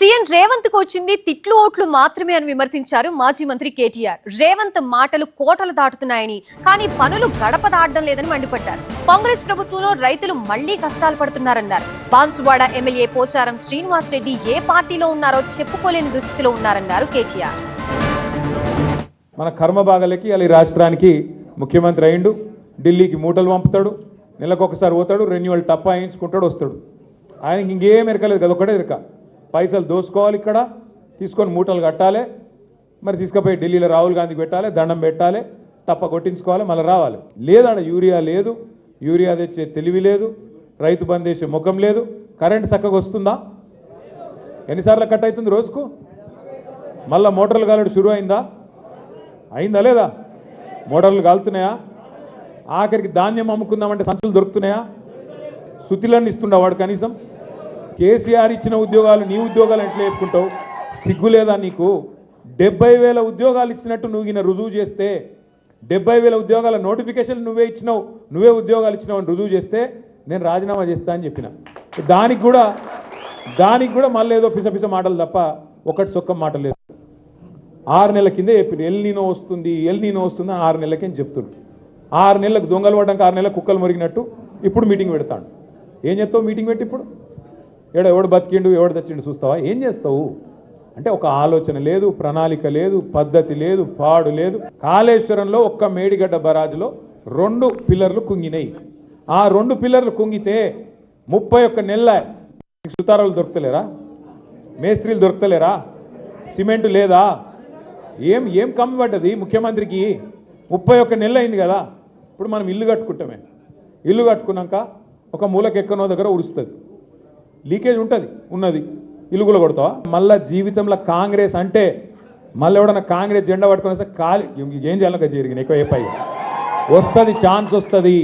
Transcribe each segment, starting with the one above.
CM Revanth కు వచ్చింది తిట్లు ఓట్లు మాత్రమే అని విమర్శించారు మాజీ మంత్రి కేటీఆర్. రేవంత్ మాటలు కోటలు దాటుతున్నాయని, కానీ పనులు గడప దాటడం లేదని మండిపడ్డారు. కాంగ్రెస్ ప్రభుత్వంలో రైతులు మళ్లీ కష్టాలు పడుతున్నారన్నారు. బాన్సువాడ ఎమ్మెల్యే పోచారం శ్రీనివాస్ రెడ్డి ఏ పార్టీలో ఉన్నారో చెప్పుకోలేని దుస్థితిలో ఉన్నారన్నారు కేటీఆర్. మన కర్మ బాగలకి అలా రాష్ట్రానికి ముఖ్యమంత్రి అయిండు, ఢిల్లీకి మూటలు పంపుతాడు, నెలకొకసారి పోతాడు, రెన్యువల్ టప్పా వేయించుకుంటాడు, వస్తాడు. ఆయనకి ఇంకేం ఎరకలేదు కదా, ఒకటే ఎరక పైసలు దోసుకోవాలి, ఇక్కడ తీసుకొని మూటలు కట్టాలి, మరి తీసుకుపోయి ఢిల్లీలో రాహుల్ గాంధీకి పెట్టాలి, దండం పెట్టాలి, టప్ప కొట్టించుకోవాలి, మళ్ళీ రావాలి. లేదాడ యూరియా లేదు, యూరియా తెచ్చే తెలివి లేదు, రైతు బంద్ చేసే ముఖం లేదు. కరెంట్ చక్కగా వస్తుందా? ఎన్నిసార్లు కట్ అవుతుంది రోజుకు? మళ్ళీ మోటార్లు కాలడు షురు అయిందా లేదా? మోటార్లు కాలుతున్నాయా? ఆఖరికి ధాన్యం అమ్ముకుందామంటే సంచులు దొరుకుతున్నాయా? సుతిలన్నీ ఇస్తుండా వాడు? కనీసం కేసీఆర్ ఇచ్చిన ఉద్యోగాలు నీ ఉద్యోగాలు ఎట్లా చెప్పుకుంటావు? సిగ్గు లేదా నీకు? 70,000 ఉద్యోగాలు ఇచ్చినట్టు నువ్వు రుజువు చేస్తే, 70,000 ఉద్యోగాల నోటిఫికేషన్ నువ్వే ఇచ్చినావు, నువ్వే ఉద్యోగాలు ఇచ్చినావు అని రుజువు చేస్తే నేను రాజీనామా చేస్తా అని చెప్పిన. దానికి కూడా మళ్ళీ ఏదో పిసపిస మాటలు తప్ప ఒకటి సొక్క మాట లేదు. 6 నెలల కిందే చెప్పిన ఎల్ నీనో వస్తుంది అని 6 నెలలకేం చెప్తుండ్రు. 6 నెలలకు దొంగలు పడ్డాక 6 నెలలకు కుక్కలు మురిగినట్టు ఇప్పుడు మీటింగ్ పెడతాడు. ఏం చెప్తావు మీటింగ్ పెట్టి? ఇప్పుడు ఎవడు బతికిండు ఎవడు తెచ్చిండు చూస్తావా? ఏం చేస్తావు అంటే ఒక ఆలోచన లేదు, ప్రణాళిక లేదు, పద్ధతి లేదు, పాడు లేదు. కాళేశ్వరంలో ఒక్క మేడిగడ్డ బరాజులో 2 పిల్లర్లు కుంగినాయి. ఆ 2 పిల్లర్లు కుంగితే 31 నెలల సుతారాలు దొరుకుతలేరా? మేస్త్రీలు దొరుకుతలేరా? సిమెంటు లేదా? ఏం కమ్మి పడ్డది ముఖ్యమంత్రికి? 31 నెలలు అయింది కదా. ఇప్పుడు మనం ఇల్లు కట్టుకుంటామే, ఇల్లు కట్టుకున్నాక ఒక మూలకెక్కనో దగ్గర ఉరుస్తుంది, లీకేజ్ ఉన్నది, ఇల్లు కూడా కొడతావా? మళ్ళీ జీవితంలో కాంగ్రెస్ అంటే మళ్ళీ ఎవడన్నా కాంగ్రెస్ జెండా పట్టుకుని వస్తే ఏం చేయాలి జరిగింది ఎక్కువ ఏపై వస్తుంది, ఛాన్స్ వస్తుంది.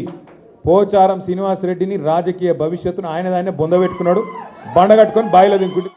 పోచారం శ్రీనివాస్ రెడ్డిని రాజకీయ భవిష్యత్తును ఆయన బొంద పెట్టుకున్నాడు, బండ కట్టుకొని బాయిలో దింకుంటు